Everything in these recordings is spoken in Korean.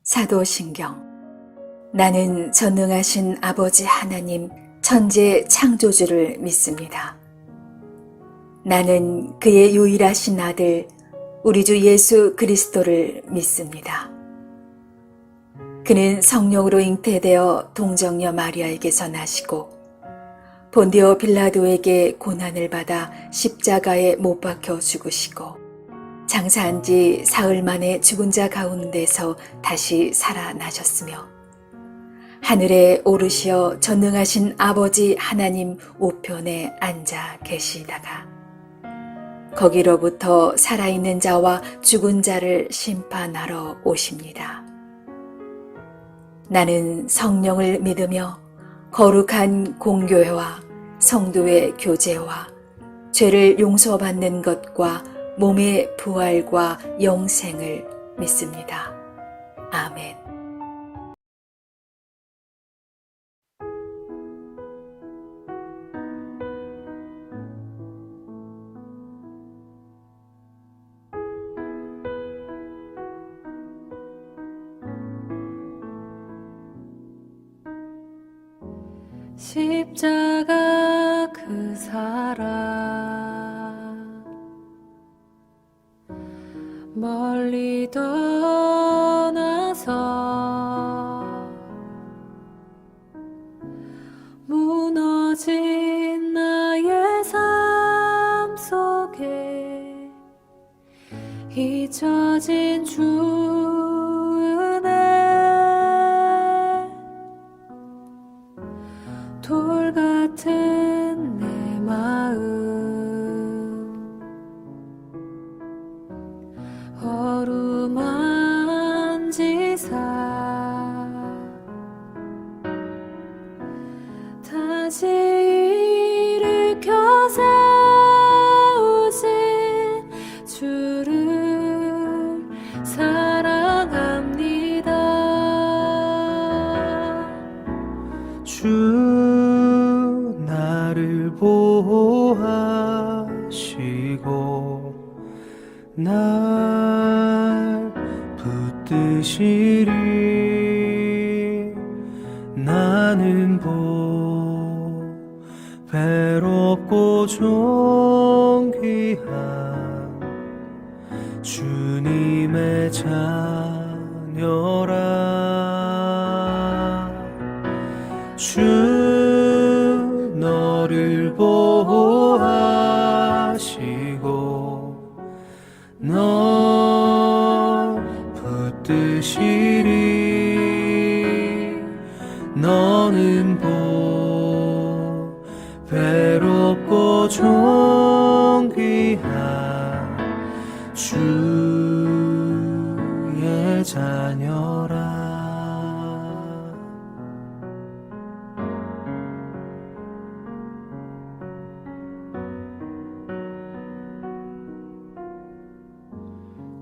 사도신경. 나는 전능하신 아버지 하나님 천재 창조주를 믿습니다. 나는 그의 유일하신 아들 우리 주 예수 그리스도를 믿습니다. 그는 성령으로 잉태되어 동정녀 마리아에게서 나시고 본디오 빌라도에게 고난을 받아 십자가에 못 박혀 죽으시고 장사한 지 사흘 만에 죽은 자 가운데서 다시 살아나셨으며 하늘에 오르시어 전능하신 아버지 하나님 우편에 앉아 계시다가 거기로부터 살아있는 자와 죽은 자를 심판하러 오십니다. 나는 성령을 믿으며 거룩한 공교회와 성도의 교제와 죄를 용서받는 것과 몸의 부활과 영생을 믿습니다. 아멘. 십자가 그 사랑 멀리 떠나서 무너진 나의 삶 속에 잊혀진 주 은혜 돌 같은 내 마음 어루만지사 다시 일으켜 세우신 주를 사랑합니다. 주 나를 보호하시고 날 붙드시리. 나는 배롭고 존귀한 주님의 자녀라. 주 너를 보호하시고 널 붙드시리. 너는 배롭고 존귀한 주의 자녀라.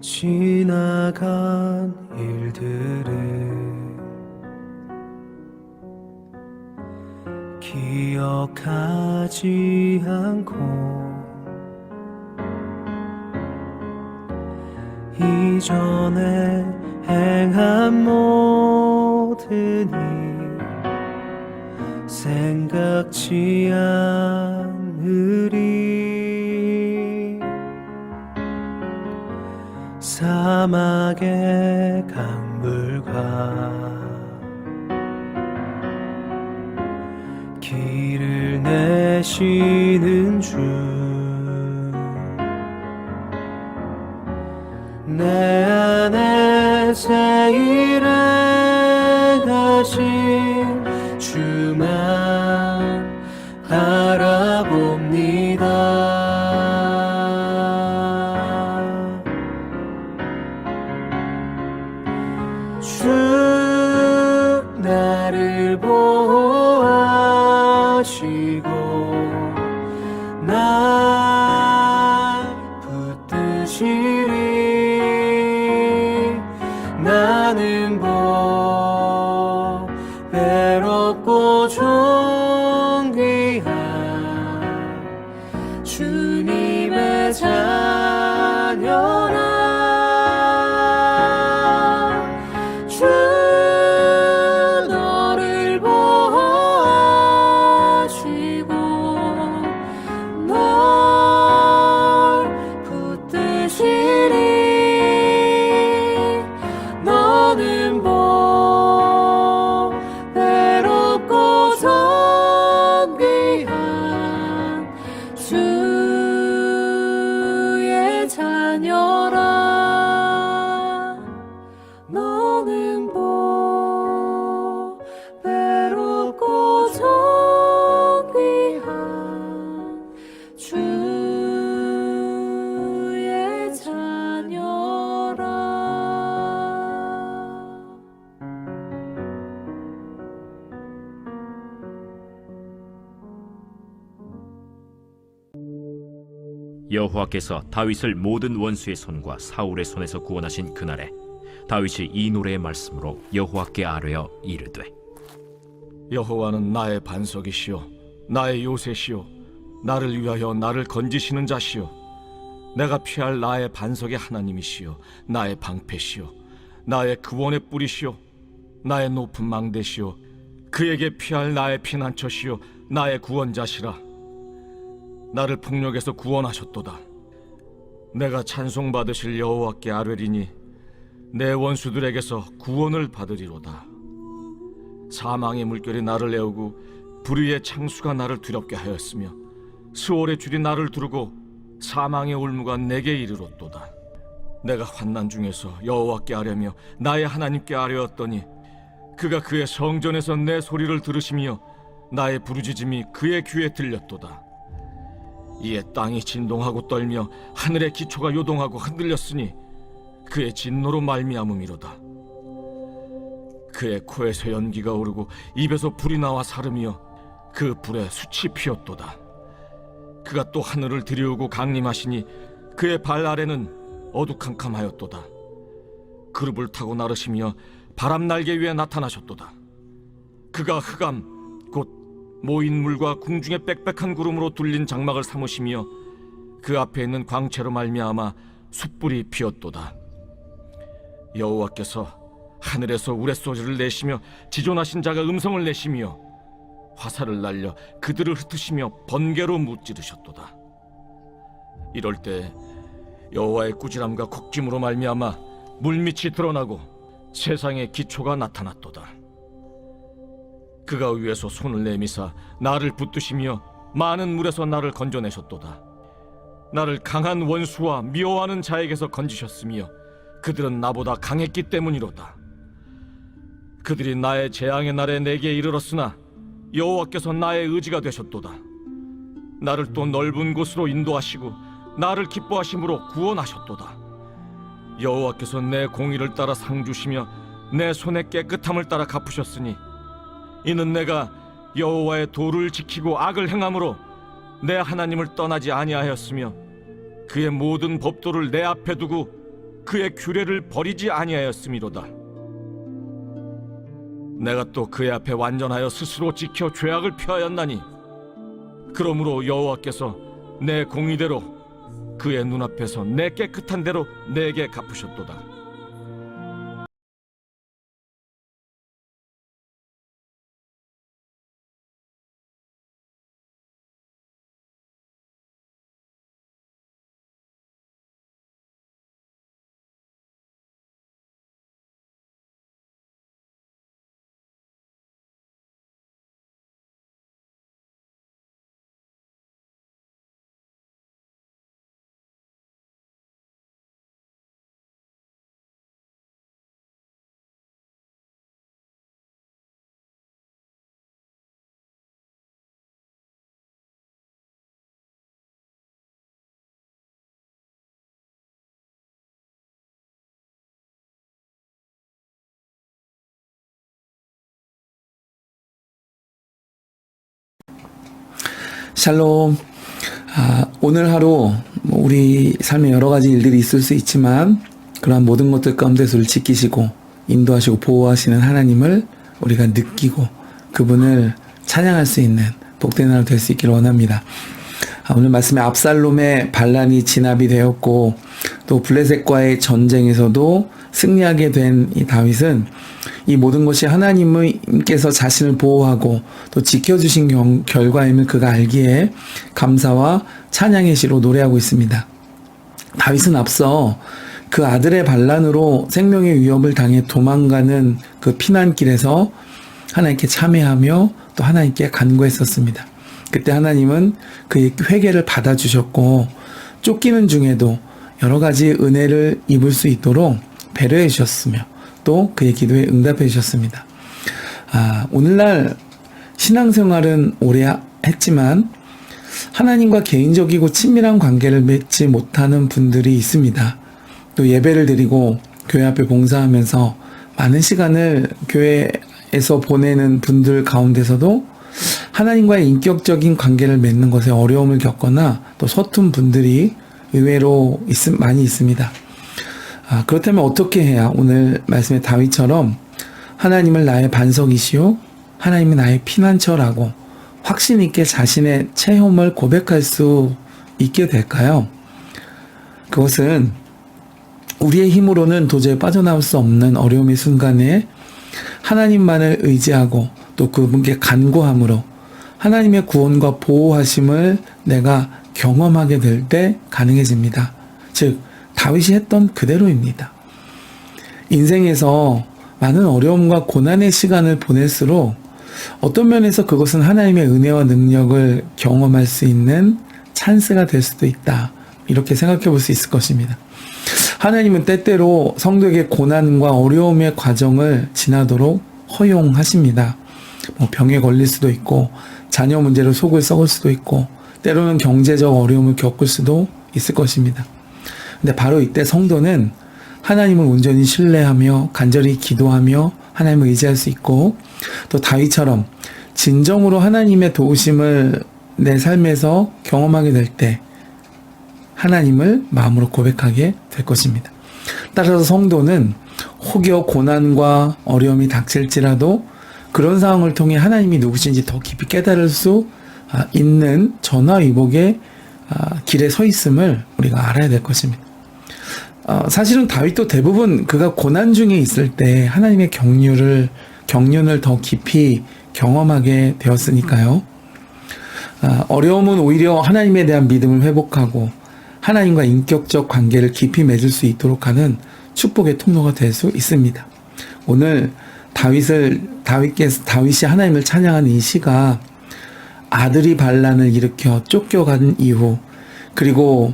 지나간 일들을 기억하지 않고 이전에 행한 모든 일 생각지 않으리. 사막의 강물과 길을 내시는 주, 내 안에 새 일을 하신 주만 바라봅니다. 주 나를 보호하시고 날 붙드시리. 나는 배롭고 존귀한 주님의 자녀라. 주 여호와께서 다윗을 모든 원수의 손과 사울의 손에서 구원하신 그날에 다윗이 이 노래의 말씀으로 여호와께 아뢰어 이르되 여호와는 나의 반석이시요 나의 요새시요 나를 위하여 나를 건지시는 자시요 내가 피할 나의 반석의 하나님이시요 나의 방패시요 나의 구원의 뿌리시요 나의 높은 망대시요 그에게 피할 나의 피난처시요 나의 구원자시라. 나를 폭력에서 구원하셨도다. 내가 찬송받으실 여호와께 아뢰리니 내 원수들에게서 구원을 받으리로다. 사망의 물결이 나를 애우고 불의의 창수가 나를 두렵게 하였으며 스올의 줄이 나를 두르고 사망의 올무가 내게 이르렀도다. 내가 환난 중에서 여호와께 아뢰며 나의 하나님께 아뢰었더니 그가 그의 성전에서 내 소리를 들으시며 나의 부르짖음이 그의 귀에 들렸도다. 이에 땅이 진동하고 떨며 하늘의 기초가 요동하고 흔들렸으니 그의 진노로 말미암음이로다. 그의 코에서 연기가 오르고 입에서 불이 나와 사르며 그 불에 숯이 피었도다. 그가 또 하늘을 들이우고 강림하시니 그의 발 아래는 어두캄캄하였도다. 그룹을 타고 나르시며 바람 날개 위에 나타나셨도다. 그가 흑암 곧 모인 물과 궁중의 빽빽한 구름으로 둘린 장막을 삼으시며 그 앞에 있는 광채로 말미암아 숯불이 피었도다. 여호와께서 하늘에서 우레소리를 내시며 지존하신 자가 음성을 내시며 화살을 날려 그들을 흩으시며 번개로 무찌르셨도다. 이럴 때 여호와의 꾸지람과 곡짐으로 말미암아 물밑이 드러나고 세상의 기초가 나타났도다. 그가 위에서 손을 내미사 나를 붙드시며 많은 물에서 나를 건져내셨도다. 나를 강한 원수와 미워하는 자에게서 건지셨으며 그들은 나보다 강했기 때문이로다. 그들이 나의 재앙의 날에 내게 이르렀으나 여호와께서 나의 의지가 되셨도다. 나를 또 넓은 곳으로 인도하시고 나를 기뻐하심으로 구원하셨도다. 여호와께서 내 공의를 따라 상 주시며 내 손의 깨끗함을 따라 갚으셨으니 이는 내가 여호와의 도를 지키고 악을 행함으로 내 하나님을 떠나지 아니하였으며 그의 모든 법도를 내 앞에 두고 그의 규례를 버리지 아니하였음이로다. 내가 또 그의 앞에 완전하여 스스로 지켜 죄악을 피하였나니 그러므로 여호와께서 내 공의대로 그의 눈앞에서 내 깨끗한 대로 내게 갚으셨도다. 샬롬. 오늘 하루 우리 삶에 여러 가지 일들이 있을 수 있지만 그러한 모든 것들 가운데서를 지키시고 인도하시고 보호하시는 하나님을 우리가 느끼고 그분을 찬양할 수 있는 복된 하루 될 수 있기를 원합니다. 오늘 말씀에 압살롬의 반란이 진압이 되었고 또 블레셋과의 전쟁에서도 승리하게 된 이 다윗은 이 모든 것이 하나님께서 자신을 보호하고 또 지켜주신 결과임을 그가 알기에 감사와 찬양의 시로 노래하고 있습니다. 다윗은 앞서 그 아들의 반란으로 생명의 위협을 당해 도망가는 그 피난길에서 하나님께 참회하며 또 하나님께 간구했었습니다. 그때 하나님은 그의 회개를 받아주셨고 쫓기는 중에도 여러 가지 은혜를 입을 수 있도록 배려해 주셨으며 또 그의 기도에 응답해 주셨습니다. 오늘날 신앙생활은 오래 했지만 하나님과 개인적이고 친밀한 관계를 맺지 못하는 분들이 있습니다. 또 예배를 드리고 교회 앞에 봉사하면서 많은 시간을 교회에서 보내는 분들 가운데서도 하나님과의 인격적인 관계를 맺는 것에 어려움을 겪거나 또 서툰 분들이 의외로 많이 있습니다. 그렇다면 어떻게 해야 오늘 말씀의 다윗처럼 하나님을 나의 반석이시오, 하나님은 나의 피난처라고 확신 있게 자신의 체험을 고백할 수 있게 될까요? 그것은 우리의 힘으로는 도저히 빠져나올 수 없는 어려움의 순간에 하나님만을 의지하고 또 그분께 간구함으로 하나님의 구원과 보호하심을 내가 경험하게 될 때 가능해집니다. 즉 다윗이 했던 그대로입니다. 인생에서 많은 어려움과 고난의 시간을 보낼수록 어떤 면에서 그것은 하나님의 은혜와 능력을 경험할 수 있는 찬스가 될 수도 있다. 이렇게 생각해 볼 수 있을 것입니다. 하나님은 때때로 성도에게 고난과 어려움의 과정을 지나도록 허용하십니다. 병에 걸릴 수도 있고 자녀 문제로 속을 썩을 수도 있고 때로는 경제적 어려움을 겪을 수도 있을 것입니다. 근데 바로 이때 성도는 하나님을 온전히 신뢰하며 간절히 기도하며 하나님을 의지할 수 있고 또 다윗처럼 진정으로 하나님의 도우심을 내 삶에서 경험하게 될 때 하나님을 마음으로 고백하게 될 것입니다. 따라서 성도는 혹여 고난과 어려움이 닥칠지라도 그런 상황을 통해 하나님이 누구신지 더 깊이 깨달을 수 있는 전화위복의 길에 서 있음을 우리가 알아야 될 것입니다. 사실은 다윗도 대부분 그가 고난 중에 있을 때 하나님의 경륜을 더 깊이 경험하게 되었으니까요. 어려움은 오히려 하나님에 대한 믿음을 회복하고 하나님과 인격적 관계를 깊이 맺을 수 있도록 하는 축복의 통로가 될 수 있습니다. 오늘 다윗이 하나님을 찬양하는 이 시가 아들이 반란을 일으켜 쫓겨간 이후 그리고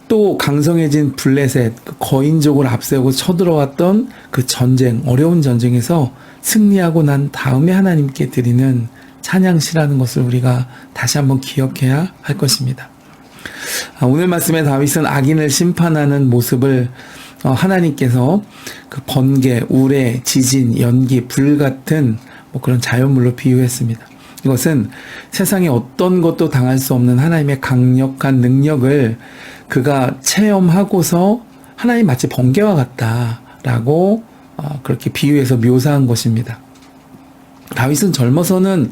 또 강성해진 블레셋 거인족을 앞세우고 쳐들어왔던 그 전쟁, 어려운 전쟁에서 승리하고 난 다음에 하나님께 드리는 찬양시라는 것을 우리가 다시 한번 기억해야 할 것입니다. 오늘 말씀에 다윗은 악인을 심판하는 모습을 하나님께서 그 번개, 우레, 지진, 연기, 불 같은 그런 자연물로 비유했습니다. 이것은 세상에 어떤 것도 당할 수 없는 하나님의 강력한 능력을 그가 체험하고서 하나님 마치 번개와 같다라고 그렇게 비유해서 묘사한 것입니다. 다윗은 젊어서는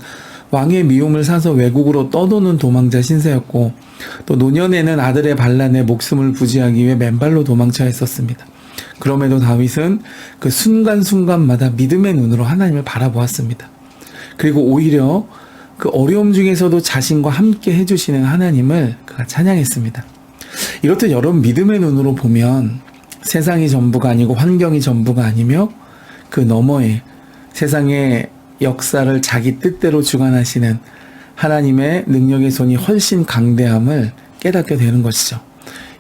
왕의 미움을 사서 외국으로 떠도는 도망자 신세였고 또 노년에는 아들의 반란에 목숨을 부지하기 위해 맨발로 도망쳐 했었습니다. 그럼에도 다윗은 그 순간순간마다 믿음의 눈으로 하나님을 바라보았습니다. 그리고 오히려 그 어려움 중에서도 자신과 함께 해주시는 하나님을 그가 찬양했습니다. 이렇듯 여러분 믿음의 눈으로 보면 세상이 전부가 아니고 환경이 전부가 아니며 그 너머에 세상의 역사를 자기 뜻대로 주관하시는 하나님의 능력의 손이 훨씬 강대함을 깨닫게 되는 것이죠.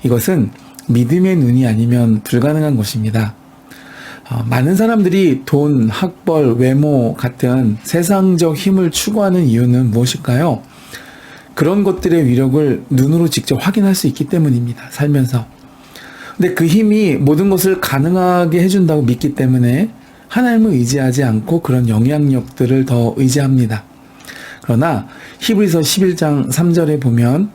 이것은 믿음의 눈이 아니면 불가능한 것입니다. 많은 사람들이 돈, 학벌, 외모 같은 세상적 힘을 추구하는 이유는 무엇일까요? 그런 것들의 위력을 눈으로 직접 확인할 수 있기 때문입니다. 살면서. 근데 그 힘이 모든 것을 가능하게 해준다고 믿기 때문에 하나님을 의지하지 않고 그런 영향력들을 더 의지합니다. 그러나 히브리서 11장 3절에 보면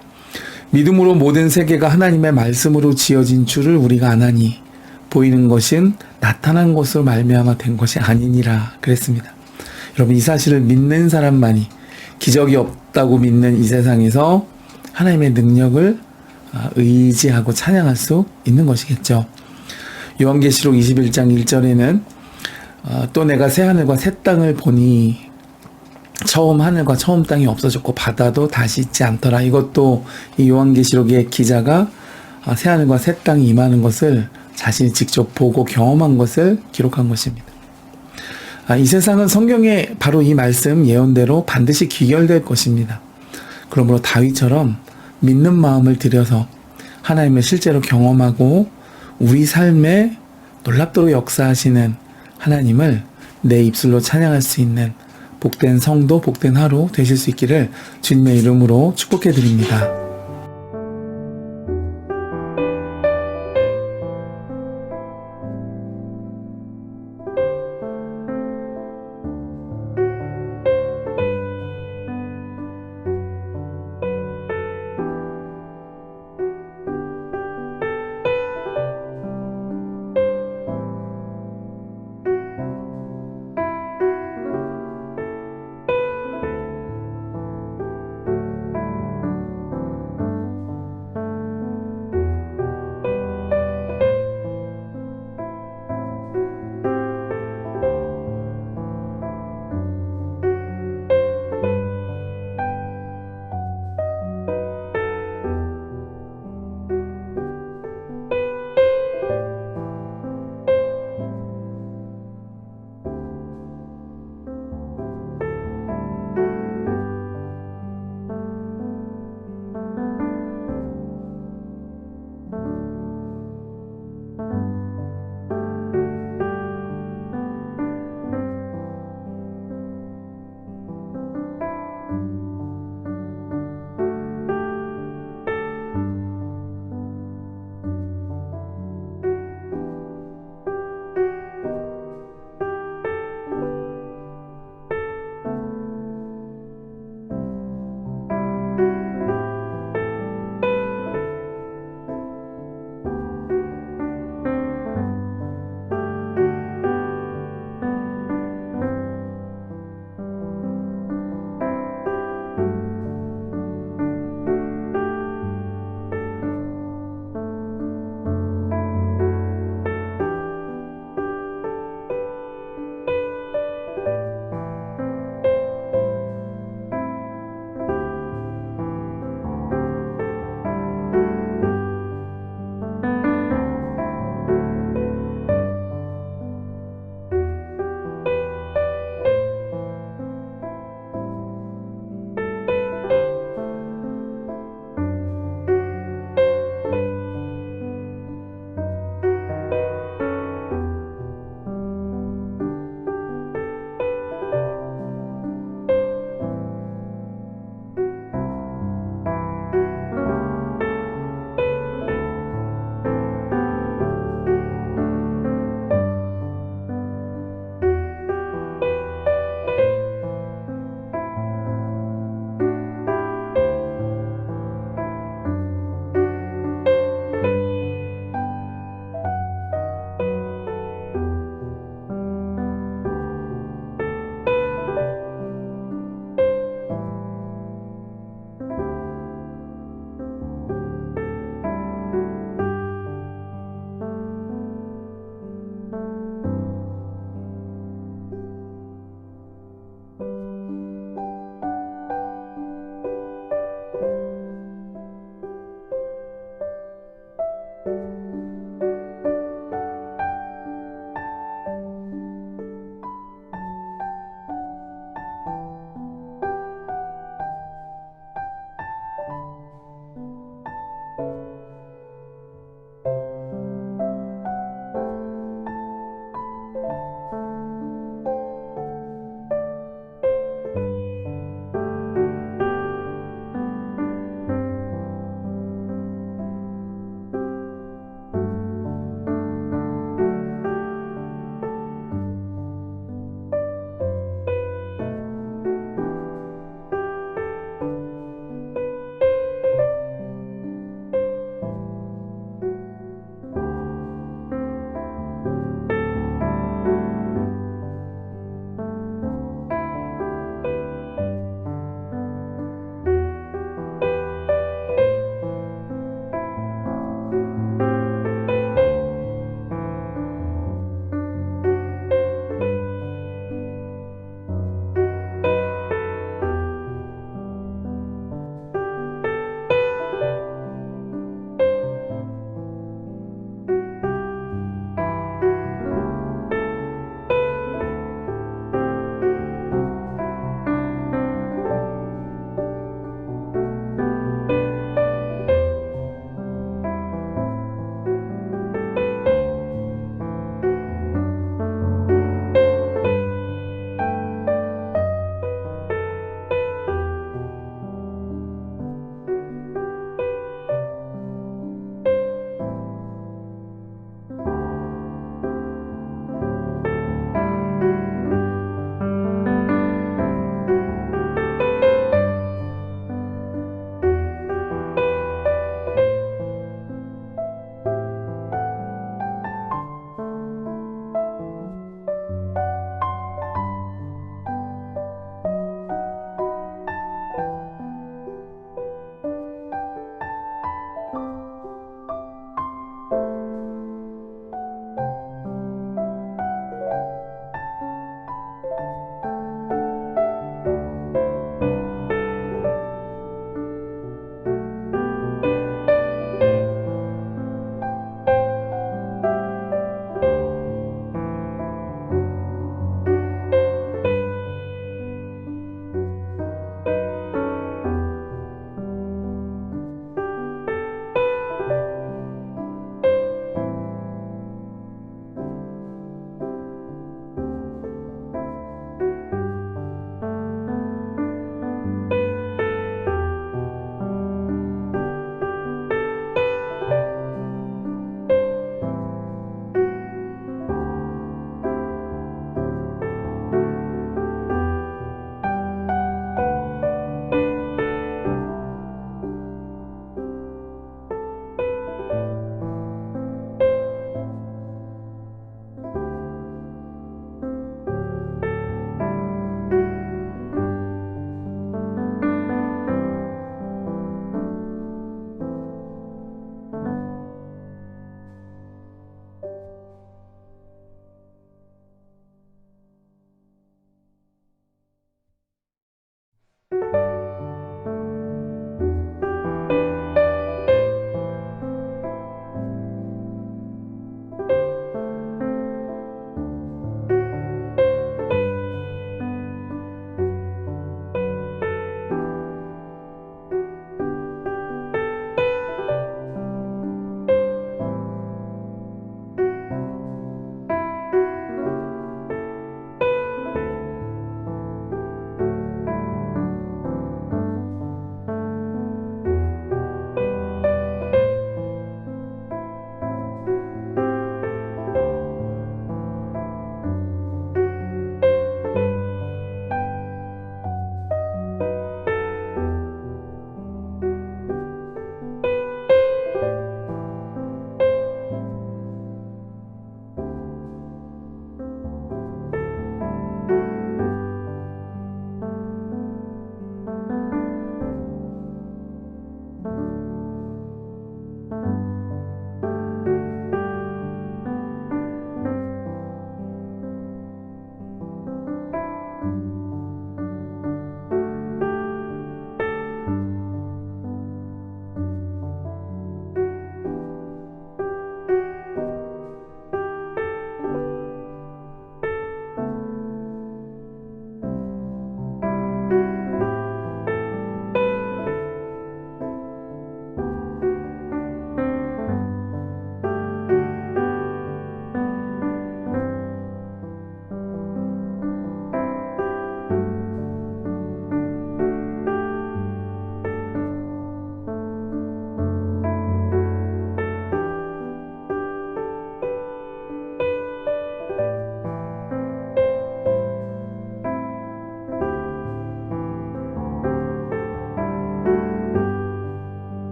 믿음으로 모든 세계가 하나님의 말씀으로 지어진 줄을 우리가 아나니 보이는 것은 나타난 것으로 말미암아 된 것이 아니니라 그랬습니다. 여러분 이 사실을 믿는 사람만이 기적이 없다고 믿는 이 세상에서 하나님의 능력을 의지하고 찬양할 수 있는 것이겠죠. 요한계시록 21장 1절에는 또 내가 새 하늘과 새 땅을 보니 처음 하늘과 처음 땅이 없어졌고 바다도 다시 있지 않더라. 이것도 이 요한계시록의 기자가 새 하늘과 새 땅이 임하는 것을 자신이 직접 보고 경험한 것을 기록한 것입니다. 이 세상은 성경의 바로 이 말씀 예언대로 반드시 귀결될 것입니다. 그러므로 다윗처럼 믿는 마음을 들여서 하나님을 실제로 경험하고 우리 삶에 놀랍도록 역사하시는 하나님을 내 입술로 찬양할 수 있는 복된 성도, 복된 하루 되실 수 있기를 주님의 이름으로 축복해 드립니다.